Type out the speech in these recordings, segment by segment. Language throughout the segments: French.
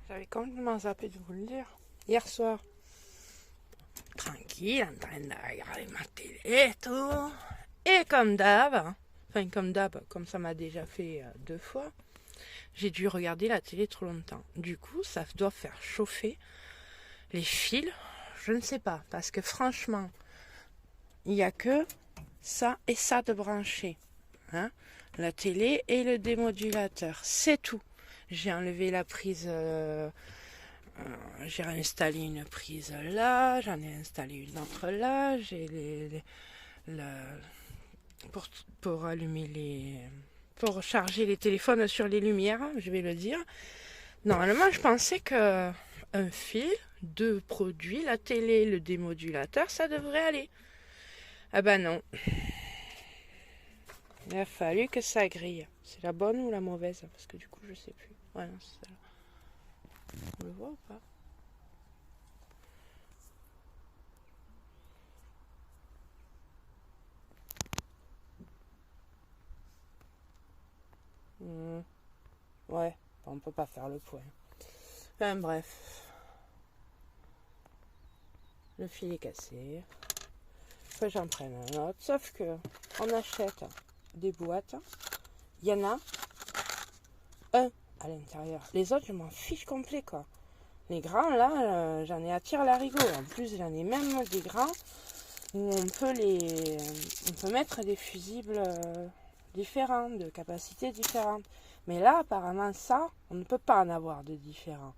J'avais complètement zappé de vous le dire. Hier soir, tranquille, en train de regarder ma télé et tout. Et comme d'hab, comme ça m'a déjà fait 2 fois, j'ai dû regarder la télé trop longtemps. Du coup, ça doit faire chauffer les fils. Je ne sais pas, parce que franchement, il n'y a que ça et ça de brancher. Hein, la télé et le démodulateur, c'est tout. J'ai enlevé la prise, j'ai réinstallé une prise là, j'en ai installé une autre là, j'ai pour, pour allumer pour charger les téléphones sur les lumières, je vais le dire. Normalement, je pensais que un fil, 2 produits, la télé, le démodulateur, ça devrait aller. Ah ben non. Il a fallu que ça grille. C'est la bonne ou la mauvaise? Parce que du coup, je sais plus. Ouais, non, c'est celle-là. On le voit ou pas? Ouais, on peut pas faire le point. Enfin bref. Le fil est cassé. Faut que j'en prenne un autre. Sauf que on achète des boîtes. Il y en a un à l'intérieur. Les autres, je m'en fiche complet, quoi. Les grands, là, j'en ai à tire larigot. En plus, j'en ai même des grands où on peut mettre des fusibles différents, de capacités différentes. Mais là, apparemment, ça, on ne peut pas en avoir de différents.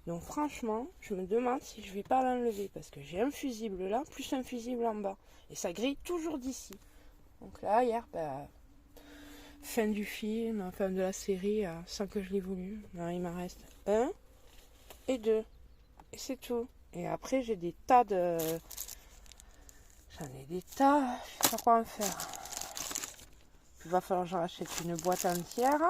Donc franchement, je me demande si je vais pas l'enlever, parce que j'ai un fusible là, plus un fusible en bas. Et ça grille toujours d'ici. Donc là, hier, fin du film, fin de la série, sans que je l'ai voulu. Non, il m'en reste 1 et 2. Et c'est tout. Et après, j'ai des tas de... J'en ai des tas, je sais pas quoi en faire. Il va falloir que je rachète une boîte entière,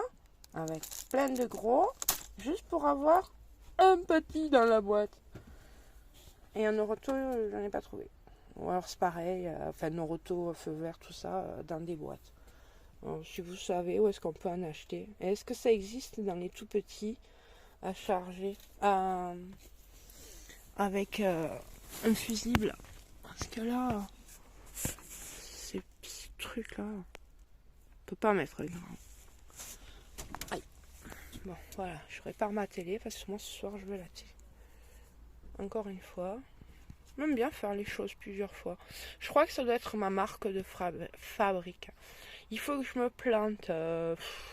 avec plein de gros, juste pour avoir un petit dans la boîte. Et un Noroto, j'en ai pas trouvé. Ou alors c'est pareil, Noroto, feu vert, tout ça, dans des boîtes. Alors, si vous savez où est-ce qu'on peut en acheter. Et est-ce que ça existe dans les tout petits à charger avec un fusible? Parce que là, ces petits trucs là, on peut pas mettre les grands. Aïe. Bon, voilà, je répare ma télé parce que moi ce soir je veux la télé. Encore une fois. J'aime bien faire les choses plusieurs fois. Je crois que ça doit être ma marque de fabrique. Il faut que je me plante,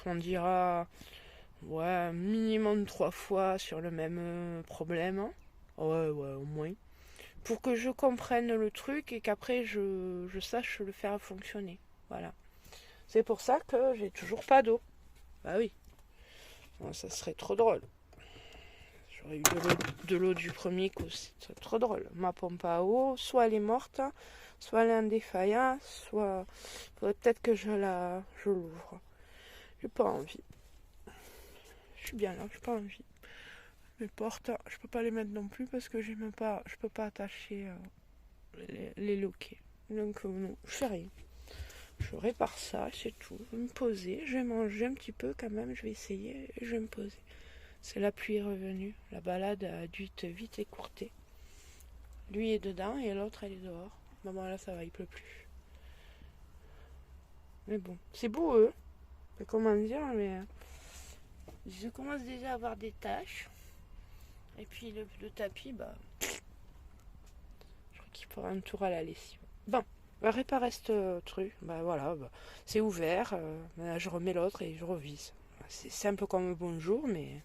on dira, ouais, minimum 3 fois sur le même problème. Hein. Ouais, au moins. Pour que je comprenne le truc et qu'après je sache le faire fonctionner. Voilà. C'est pour ça que j'ai toujours pas d'eau. Bah oui. Bon, ça serait trop drôle. J'aurais eu de l'eau du premier coup, c'est trop drôle. Ma pompe à eau, soit elle est morte, soit elle est en défaillance, soit faudrait peut-être que je l'ouvre. J'ai pas envie. Je suis bien là, j'ai pas envie. Mes portes, je peux pas les mettre non plus parce que je peux pas attacher les loquets. Donc non, je fais rien. Je répare ça, c'est tout. Je vais me poser, je vais manger un petit peu quand même, je vais essayer et je vais me poser. C'est la pluie revenue. La balade a dû être vite écourtée. Lui est dedans et l'autre elle est dehors. Maman là ça va, il pleut plus. Mais bon, c'est beau eux. Comment dire, mais je commence déjà à avoir des taches. Et puis le tapis, je crois qu'il fera un tour à la lessive. Bon, va réparer ce truc. Voilà, c'est ouvert. Là, je remets l'autre et je revise. C'est un peu comme bonjour, mais...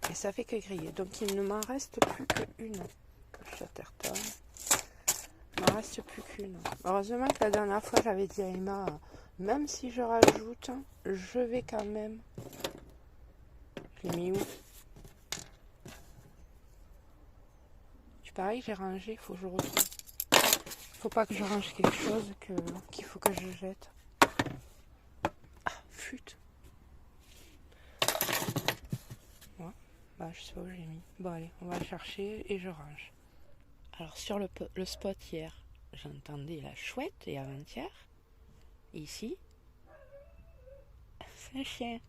Et ça fait que griller. Donc il ne m'en reste plus qu'une. Chatterton. Il m'en reste plus qu'une. Heureusement que la dernière fois j'avais dit à Emma, même si je rajoute, je vais quand même. Je l'ai mis où? C'est pareil, j'ai rangé, il faut que je retrouve. Faut pas que je range quelque chose qu'il faut que je jette. Ah, flûte. Ouais, je sais pas où j'ai mis. Bon allez, on va le chercher et je range. Alors sur le spot hier, j'entendais la chouette et avant-hier, ici, c'est un chien.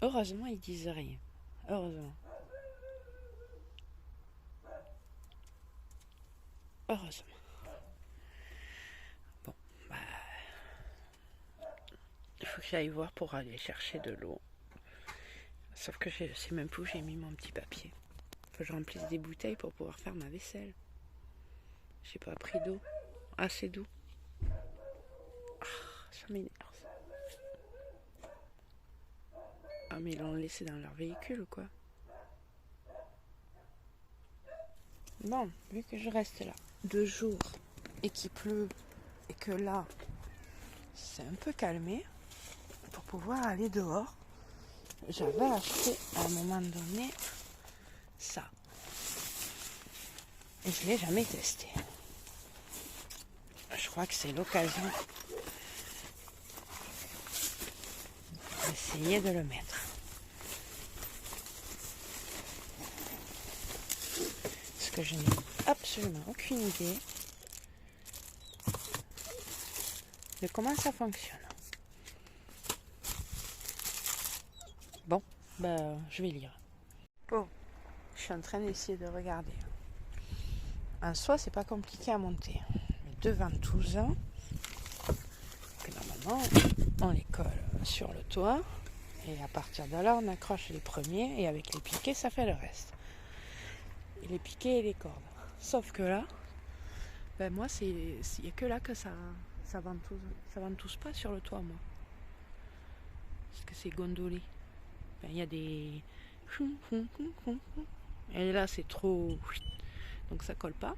Heureusement, ils disent rien. Heureusement. Heureusement. Bon, bah, il faut que j'aille voir pour aller chercher de l'eau. Sauf que je sais même plus où j'ai mis mon petit papier. Faut que je remplisse des bouteilles pour pouvoir faire ma vaisselle. J'ai pas pris d'eau. Assez d'eau. Ça m'énerve. Ah, mais ils l'ont laissé dans leur véhicule ou quoi? Bon, vu que je reste là 2 jours et qu'il pleut et que là, c'est un peu calmé, pour pouvoir aller dehors, j'avais acheté à un moment donné ça. Et je ne l'ai jamais testé. Je crois que c'est l'occasion d'essayer de le mettre. Parce que je n'ai absolument aucune idée de comment ça fonctionne. Bon, bah, je vais lire. Bon, je suis en train d'essayer de regarder. En soi, c'est pas compliqué à monter. Les 2 ventouses, que normalement, on les colle sur le toit. Et à partir de là, on accroche les premiers. Et avec les piquets, ça fait le reste. Et les piquets et les cordes. Sauf que là, ben moi, il n'y a que là que ça ventouse. Ça ventouse pas sur le toit, moi. Parce que c'est gondolé. Il y a des... Et là, c'est trop... Donc ça colle pas.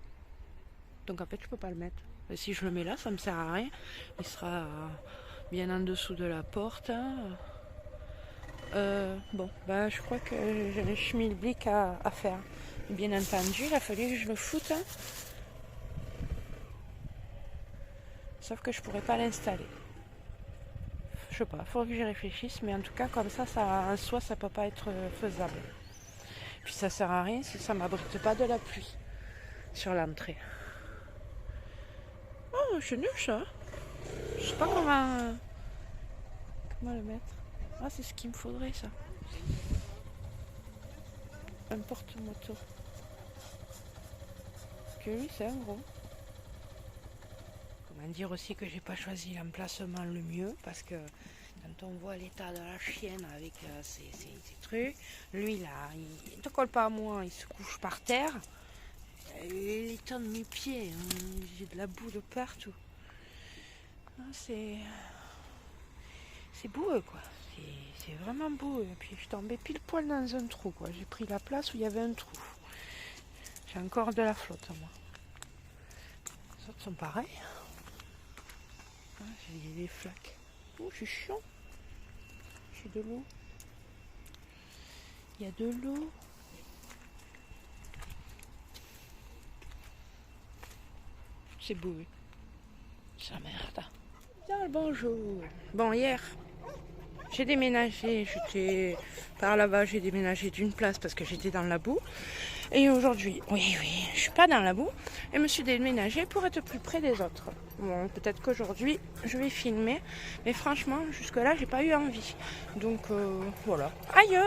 Donc en fait, je peux pas le mettre. Et si je le mets là, ça me sert à rien. Il sera bien en dessous de la porte. Bon, bah je crois que j'ai le schmilblick à faire. Bien entendu, il a fallu que je le foute. Sauf que je pourrais pas l'installer. Je sais pas, il faudrait que j'y réfléchisse. Mais en tout cas, comme ça, en soi, ça peut pas être faisable. Puis ça sert à rien si ça m'abrite pas de la pluie sur l'entrée. Oh, c'est nul ça. Je sais pas comment le mettre. Ah, c'est ce qu'il me faudrait ça. Un porte-moto. Parce que lui, c'est un gros. Comment dire aussi que j'ai pas choisi l'emplacement le mieux parce que quand on voit l'état de la chienne avec ces trucs, lui là, il ne colle pas à moi, il se couche par terre. L'état de mes pieds, hein, j'ai de la boue de partout. C'est boueux quoi. C'est vraiment beau. Et puis je tombais pile poil dans un trou quoi. J'ai pris la place où il y avait un trou. J'ai encore de la flotte moi. Les autres sont pareils. J'ai des flaques. Oh, je suis chiant. J'ai de l'eau. Il y a de l'eau. C'est beau. Ça merde. Bien le bonjour. Bon, hier, j'ai déménagé. J'étais par là-bas, j'ai déménagé d'une place parce que j'étais dans la boue. Et aujourd'hui, oui, je suis pas dans la boue. Et me suis déménagée pour être plus près des autres. Bon, peut-être qu'aujourd'hui, je vais filmer. Mais franchement, jusque-là, j'ai pas eu envie. Donc, voilà. Aïe!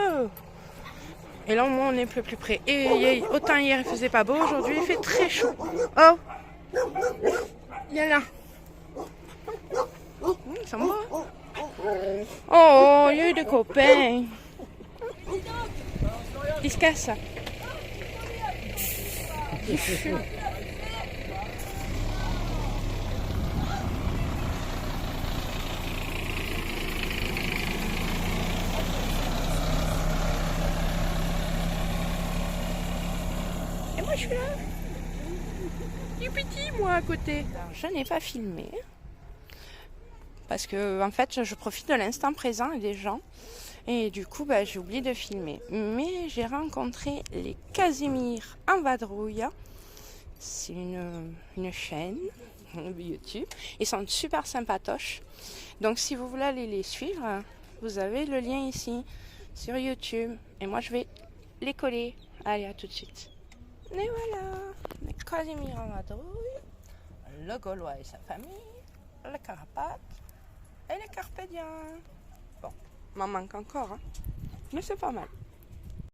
Et là, au moins, on est plus près. Et autant hier, il faisait pas beau. Aujourd'hui, il fait très chaud. Oh! Il y a là. Ils sont beaux. Oh, il y a eu des copains. Ils se cassent. Et moi, je suis là. Du petit, moi, à côté. Alors, je n'ai pas filmé. Parce que, en fait, je profite de l'instant présent et des gens. Et du coup, j'ai oublié de filmer. Mais j'ai rencontré les Casimir en vadrouille. C'est une chaîne YouTube. Ils sont super sympatoches. Donc, si vous voulez aller les suivre, vous avez le lien ici sur YouTube. Et moi, je vais les coller. Allez, à tout de suite. Et voilà, les Casimir en vadrouille, le Gaulois et sa famille, le Carapate et les Carpédiens. Bon, M'en manque encore, hein. Mais c'est pas mal.